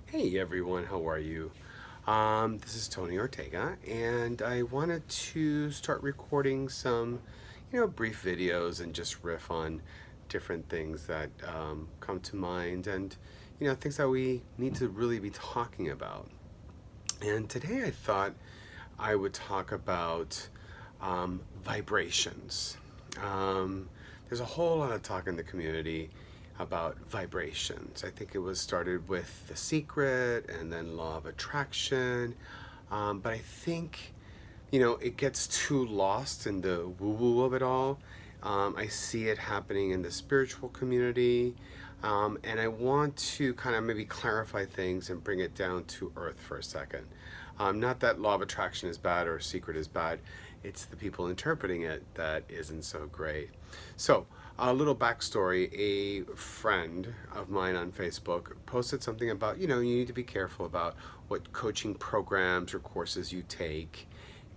Hey everyone, how are you? This is Tony Ortega, and I wanted to start recording some, brief videos and just riff on different things that come to mind and, things that we need to really be talking about. And today I thought I would talk about vibrations. There's a whole lot of talk in the community about vibrations. I think it was started with The Secret and then Law of Attraction. But I think, it gets too lost in the woo woo of it all. I see it happening in the spiritual community. And I want to kind of maybe clarify things and bring it down to earth for a second. Not that law of attraction is bad or secret is bad. It's the people interpreting it that isn't so great. So, a little backstory. A friend of mine on Facebook posted something about, you need to be careful about what coaching programs or courses you take.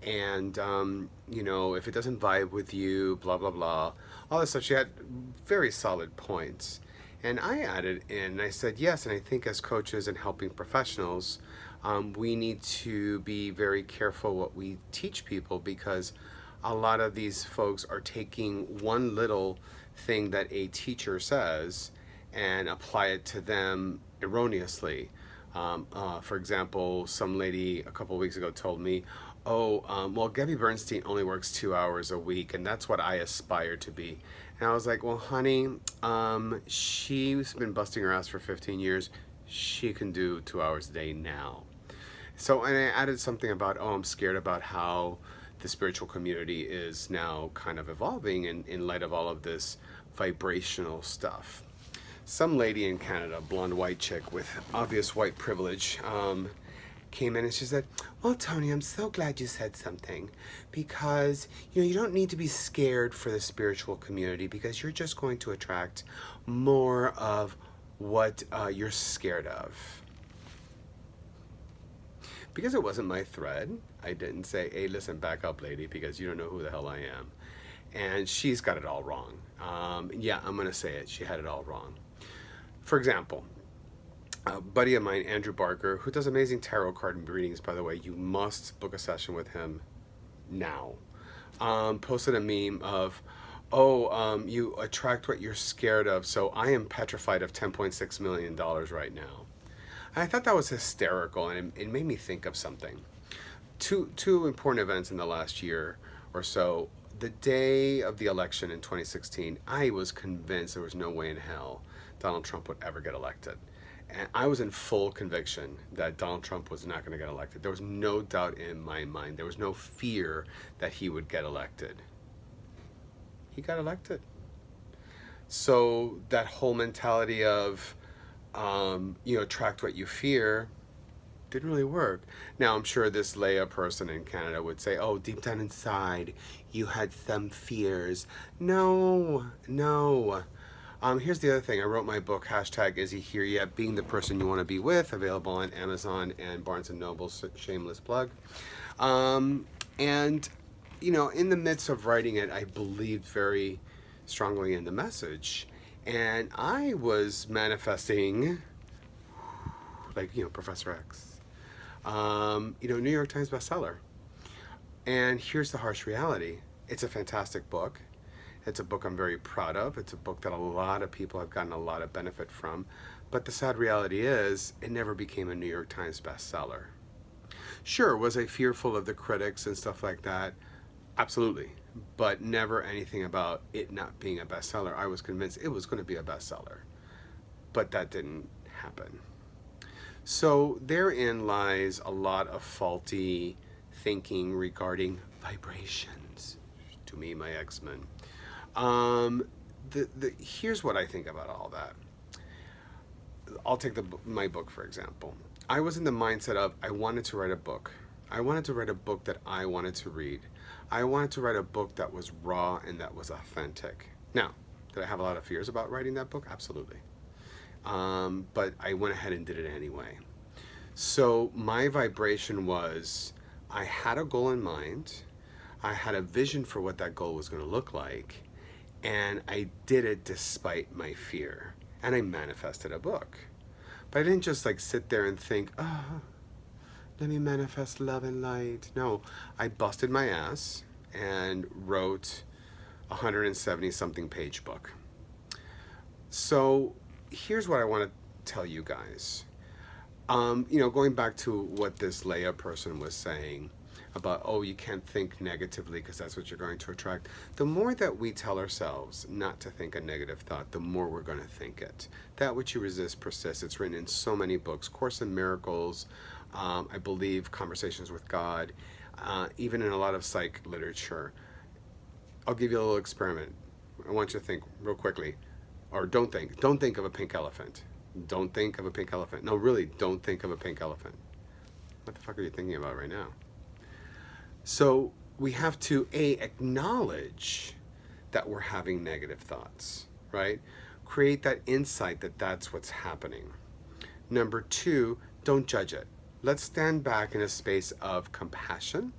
And, if it doesn't vibe with you, blah, blah, blah, all this stuff. She had very solid points. And I added in, I said, yes, and I think as coaches and helping professionals, we need to be very careful what we teach people because a lot of these folks are taking one little thing that a teacher says and apply it to them erroneously. For example, some lady a couple of weeks ago told me, well, Gabby Bernstein only works 2 hours a week, and that's what I aspire to be. And I was like, well, honey, she's been busting her ass for 15 years. She can do 2 hours a day now. So, and I added something about, I'm scared about how the spiritual community is now kind of evolving in light of all of this vibrational stuff. Some lady in Canada, blonde white chick with obvious white privilege, came in and she said, well, Tony, I'm so glad you said something because, you don't need to be scared for the spiritual community because you're just going to attract more of what you're scared of. Because it wasn't my thread, I didn't say, hey, listen, back up, lady, because you don't know who the hell I am. And she's got it all wrong. Yeah, I'm going to say it. She had it all wrong. For example, a buddy of mine, Andrew Barker, who does amazing tarot card readings, by the way, you must book a session with him now, posted a meme of, you attract what you're scared of, so I am petrified of $10.6 million right now. And I thought that was hysterical, and it made me think of something. Two important events in the last year or so. The day of the election in 2016, I was convinced there was no way in hell Donald Trump would ever get elected. And I was in full conviction that Donald Trump was not going to get elected. There was no doubt in my mind. There was no fear that he would get elected. He got elected. So that whole mentality of, attract what you fear didn't really work. Now, I'm sure this Leia person in Canada would say, deep down inside, you had some fears. No. Here's the other thing. I wrote my book, hashtag Is He Here Yet? Being the Person You Want to Be With, available on Amazon and Barnes & Noble's shameless plug. And, in the midst of writing it, I believed very strongly in the message. And I was manifesting, like, Professor X. New York Times bestseller. And here's the harsh reality. It's a fantastic book. It's a book I'm very proud of. It's a book that a lot of people have gotten a lot of benefit from. But the sad reality is, it never became a New York Times bestseller. Sure, was I fearful of the critics and stuff like that? Absolutely. But never anything about it not being a bestseller. I was convinced it was going to be a bestseller. But that didn't happen. So therein lies a lot of faulty thinking regarding vibrations. To me, my X-Men. Here's what I think about all that. I'll take my book, for example. I was in the mindset of, I wanted to write a book. I wanted to write a book that I wanted to read. I wanted to write a book that was raw and that was authentic. Now, did I have a lot of fears about writing that book? Absolutely. But I went ahead and did it anyway. So my vibration was, I had a goal in mind. I had a vision for what that goal was going to look like. And I did it despite my fear. And I manifested a book. But I didn't just like sit there and think, oh, let me manifest love and light. No, I busted my ass and wrote a 170 something page book. So here's what I want to tell you guys. Going back to what this Leia person was saying about, oh, you can't think negatively because that's what you're going to attract. The more that we tell ourselves not to think a negative thought, the more we're going to think it. That which you resist persists. It's written in so many books. Course in Miracles, I believe Conversations with God, even in a lot of psych literature. I'll give you a little experiment. I want you to think real quickly. Or don't think of a pink elephant. Don't think of a pink elephant. No, really, don't think of a pink elephant. What the fuck are you thinking about right now? So we have to acknowledge that we're having negative thoughts, right? Create that insight that that's what's happening. Number 2, don't judge it. Let's stand back in a space of compassion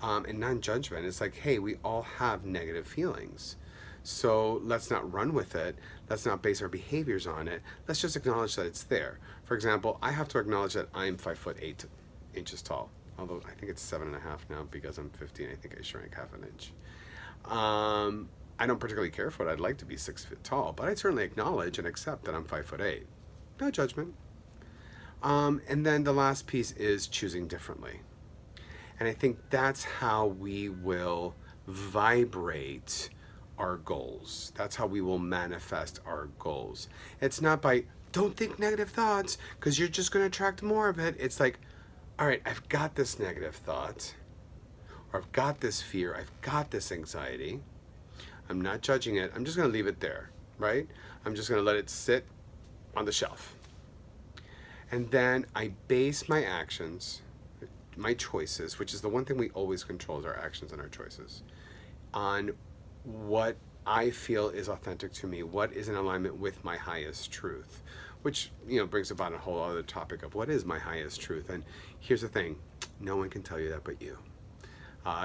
and non-judgment. It's like, hey, we all have negative feelings. So let's not run with it. Let's not base our behaviors on it. Let's just acknowledge that it's there. For example, I have to acknowledge that I'm 5'8" tall. Although I think it's 7.5 now because I'm 15. I think I shrank half an inch. I don't particularly care for it. I'd like to be 6 feet tall, but I certainly acknowledge and accept that I'm 5'8". No judgment. And then the last piece is choosing differently. And I think that's how we will vibrate our goals. That's how we will manifest our goals. It's not by, don't think negative thoughts because you're just going to attract more of it. It's like, all right, I've got this negative thought, or I've got this fear, I've got this anxiety. I'm not judging it. I'm just going to leave it there, right? I'm just going to let it sit on the shelf. And then I base my actions, my choices, which is the one thing we always control is our actions and our choices, on what I feel is authentic to me, what is in alignment with my highest truth, which brings about a whole other topic of what is my highest truth. And here's the thing, no one can tell you that but you.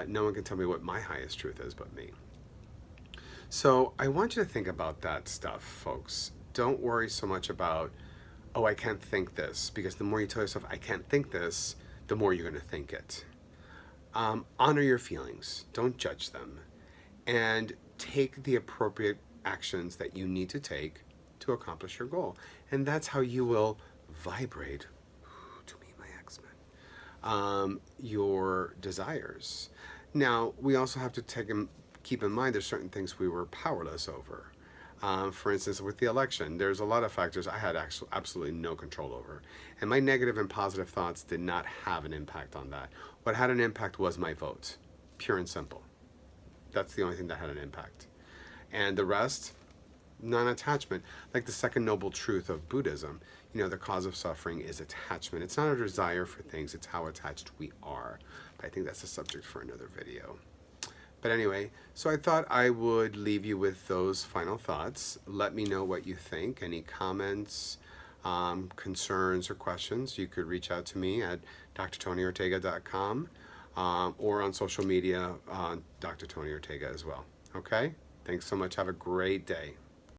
No one can tell me what my highest truth is but me. So I want you to think about that stuff, folks. Don't worry so much about, oh, I can't think this, because the more you tell yourself I can't think this, the more you're going to think it. Honor your feelings. Don't judge them. And take the appropriate actions that you need to take to accomplish your goal. And that's how you will vibrate, to me, my X-Men, your desires. Now, we also have to keep in mind there's certain things we were powerless over. For instance, with the election, there's a lot of factors I had absolutely no control over. And my negative and positive thoughts did not have an impact on that. What had an impact was my vote, pure and simple. That's the only thing that had an impact. And the rest, non-attachment. Like the second noble truth of Buddhism, the cause of suffering is attachment. It's not a desire for things, it's how attached we are. But I think that's a subject for another video. But anyway, so I thought I would leave you with those final thoughts. Let me know what you think. Any comments, concerns, or questions, you could reach out to me at drtonyortega.com or on social media, Dr. Tony Ortega as well. Okay? Thanks so much. Have a great day.